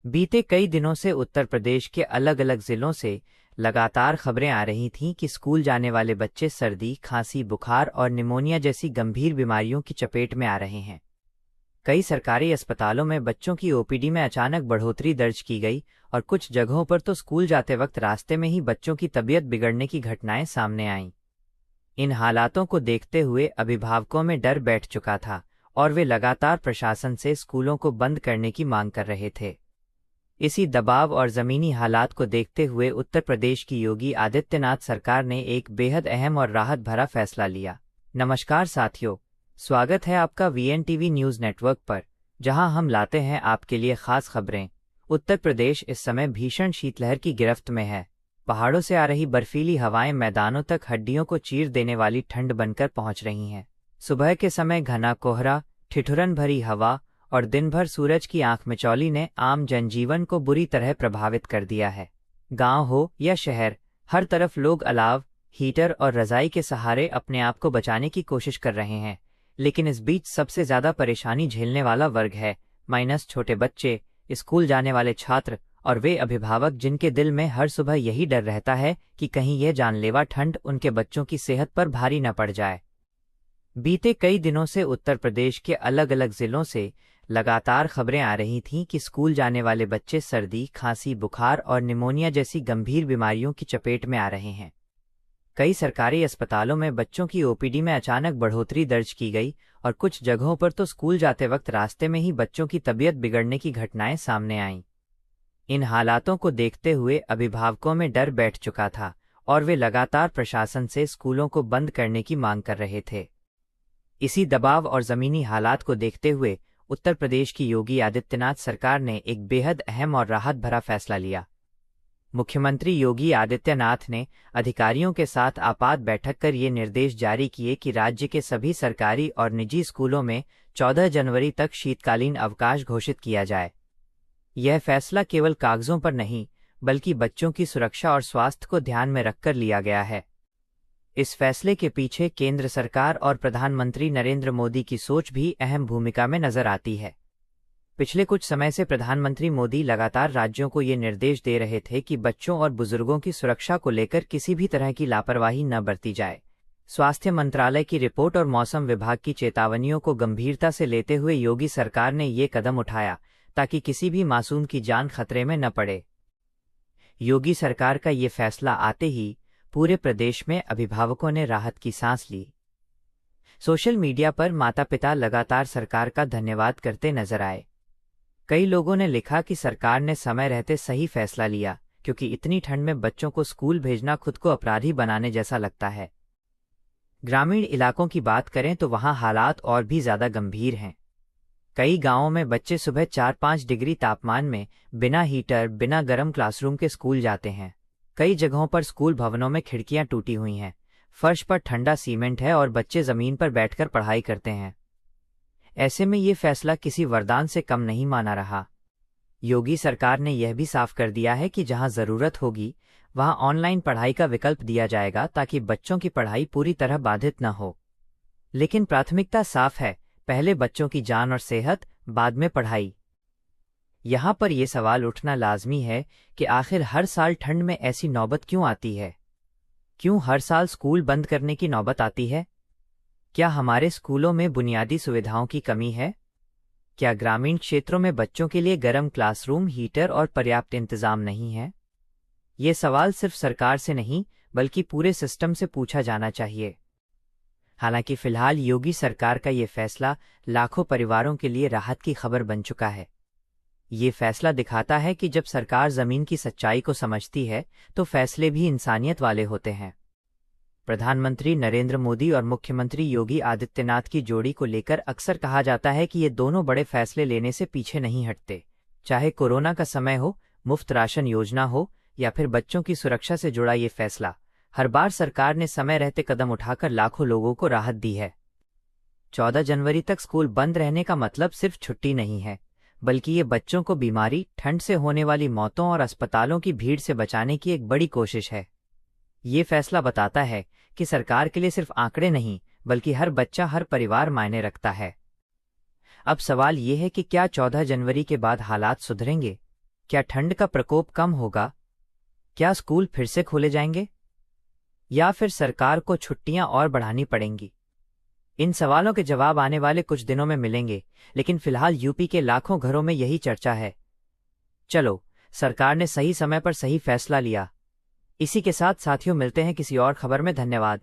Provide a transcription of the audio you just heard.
बीते कई दिनों से उत्तर प्रदेश के अलग अलग जिलों से लगातार खबरें आ रही थीं कि स्कूल जाने वाले बच्चे सर्दी, खांसी, बुखार और निमोनिया जैसी गंभीर बीमारियों की चपेट में आ रहे हैं। कई सरकारी अस्पतालों में बच्चों की ओपीडी में अचानक बढ़ोतरी दर्ज की गई और कुछ जगहों पर तो स्कूल जाते वक्त रास्ते में ही बच्चों की तबीयत बिगड़ने की घटनाएं सामने आईं। इन हालातों को देखते हुए अभिभावकों में डर बैठ चुका था और वे लगातार प्रशासन से स्कूलों को बंद करने की मांग कर रहे थे। इसी दबाव और जमीनी हालात को देखते हुए उत्तर प्रदेश की योगी आदित्यनाथ सरकार ने एक बेहद अहम और राहत भरा फैसला लिया। नमस्कार साथियों, स्वागत है आपका वीएनटीवी न्यूज़ नेटवर्क पर, जहां हम लाते हैं आपके लिए खास खबरें। उत्तर प्रदेश इस समय भीषण शीतलहर की गिरफ्त में है। पहाड़ों से आ रही बर्फीली हवाएं मैदानों तक हड्डियों को चीर देने वाली ठंड बनकर पहुंच रही हैं। सुबह के समय घना कोहरा, ठिठुरन भरी हवा और दिन भर सूरज की आंख मिचौली ने आम जनजीवन को बुरी तरह प्रभावित कर दिया है। गांव हो या शहर, हर तरफ लोग अलाव, हीटर और रजाई के सहारे अपने आप को बचाने की कोशिश कर रहे हैं। लेकिन इस बीच सबसे ज्यादा परेशानी झेलने वाला वर्ग है छोटे बच्चे, स्कूल जाने वाले छात्र और वे अभिभावक जिनके दिल में हर सुबह यही डर रहता है कि कहीं यह जानलेवा ठंड उनके बच्चों की सेहत पर भारी न पड़ जाए। बीते कई दिनों से उत्तर प्रदेश के अलग अलग जिलों से लगातार खबरें आ रही थीं कि स्कूल जाने वाले बच्चे सर्दी, खांसी, बुखार और निमोनिया जैसी गंभीर बीमारियों की चपेट में आ रहे हैं। कई सरकारी अस्पतालों में बच्चों की ओपीडी में अचानक बढ़ोतरी दर्ज की गई और कुछ जगहों पर तो स्कूल जाते वक्त रास्ते में ही बच्चों की तबीयत बिगड़ने की घटनाएं सामने आईं। इन हालातों को देखते हुए अभिभावकों में डर बैठ चुका था और वे लगातार प्रशासन से स्कूलों को बंद करने की मांग कर रहे थे। इसी दबाव और जमीनी हालात को देखते हुए उत्तर प्रदेश की योगी आदित्यनाथ सरकार ने एक बेहद अहम और राहत भरा फैसला लिया। मुख्यमंत्री योगी आदित्यनाथ ने अधिकारियों के साथ आपात बैठक कर ये निर्देश जारी किए कि राज्य के सभी सरकारी और निजी स्कूलों में 14 जनवरी तक शीतकालीन अवकाश घोषित किया जाए। यह फैसला केवल कागजों पर नहीं, बल्कि बच्चों की सुरक्षा और स्वास्थ्य को ध्यान में रखकर लिया गया है। इस फैसले के पीछे केंद्र सरकार और प्रधानमंत्री नरेंद्र मोदी की सोच भी अहम भूमिका में नजर आती है। पिछले कुछ समय से प्रधानमंत्री मोदी लगातार राज्यों को ये निर्देश दे रहे थे कि बच्चों और बुजुर्गों की सुरक्षा को लेकर किसी भी तरह की लापरवाही न बरती जाए। स्वास्थ्य मंत्रालय की रिपोर्ट और मौसम विभाग की चेतावनियों को गंभीरता से लेते हुए योगी सरकार ने ये कदम उठाया ताकि किसी भी मासूम की जान खतरे में न पड़े। योगी सरकार का ये फैसला आते ही पूरे प्रदेश में अभिभावकों ने राहत की सांस ली। सोशल मीडिया पर माता पिता लगातार सरकार का धन्यवाद करते नजर आए। कई लोगों ने लिखा कि सरकार ने समय रहते सही फैसला लिया, क्योंकि इतनी ठंड में बच्चों को स्कूल भेजना खुद को अपराधी बनाने जैसा लगता है। ग्रामीण इलाकों की बात करें तो वहां हालात और भी ज्यादा गंभीर हैं। कई गांवों में बच्चे सुबह 4-5 डिग्री तापमान में बिना हीटर, बिना गर्म क्लासरूम के स्कूल जाते हैं। कई जगहों पर स्कूल भवनों में खिड़कियां टूटी हुई हैं, फर्श पर ठंडा सीमेंट है और बच्चे जमीन पर बैठकर पढ़ाई करते हैं। ऐसे में ये फैसला किसी वरदान से कम नहीं माना रहा। योगी सरकार ने यह भी साफ कर दिया है कि जहां जरूरत होगी वहां ऑनलाइन पढ़ाई का विकल्प दिया जाएगा ताकि बच्चों की पढ़ाई पूरी तरह बाधित न हो। लेकिन प्राथमिकता साफ है, पहले बच्चों की जान और सेहत, बाद में पढ़ाई। यहाँ पर यह सवाल उठना लाजमी है कि आखिर हर साल ठंड में ऐसी नौबत क्यों आती है? क्यों हर साल स्कूल बंद करने की नौबत आती है? क्या हमारे स्कूलों में बुनियादी सुविधाओं की कमी है? क्या ग्रामीण क्षेत्रों में बच्चों के लिए गर्म क्लासरूम, हीटर और पर्याप्त इंतजाम नहीं है? ये सवाल सिर्फ सरकार से नहीं, बल्कि पूरे सिस्टम से पूछा जाना चाहिए। हालांकि फिलहाल योगी सरकार का ये फैसला लाखों परिवारों के लिए राहत की खबर बन चुका है। ये फैसला दिखाता है कि जब सरकार जमीन की सच्चाई को समझती है तो फैसले भी इंसानियत वाले होते हैं। प्रधानमंत्री नरेंद्र मोदी और मुख्यमंत्री योगी आदित्यनाथ की जोड़ी को लेकर अक्सर कहा जाता है कि ये दोनों बड़े फैसले लेने से पीछे नहीं हटते। चाहे कोरोना का समय हो, मुफ्त राशन योजना हो या फिर बच्चों की सुरक्षा से जुड़ा ये फैसला, हर बार सरकार ने समय रहते कदम उठाकर लाखों लोगों को राहत दी है। 14 जनवरी तक स्कूल बंद रहने का मतलब सिर्फ छुट्टी नहीं है, बल्कि ये बच्चों को बीमारी, ठंड से होने वाली मौतों और अस्पतालों की भीड़ से बचाने की एक बड़ी कोशिश है। ये फैसला बताता है कि सरकार के लिए सिर्फ आंकड़े नहीं, बल्कि हर बच्चा, हर परिवार मायने रखता है। अब सवाल ये है कि क्या 14 जनवरी के बाद हालात सुधरेंगे? क्या ठंड का प्रकोप कम होगा? क्या स्कूल फिर से खोले जाएंगे? या फिर सरकार को छुट्टियां और बढ़ानी पड़ेंगी? इन सवालों के जवाब आने वाले कुछ दिनों में मिलेंगे, लेकिन फिलहाल यूपी के लाखों घरों में यही चर्चा है। चलो, सरकार ने सही समय पर सही फैसला लिया। इसी के साथ साथियों, मिलते हैं किसी और खबर में। धन्यवाद।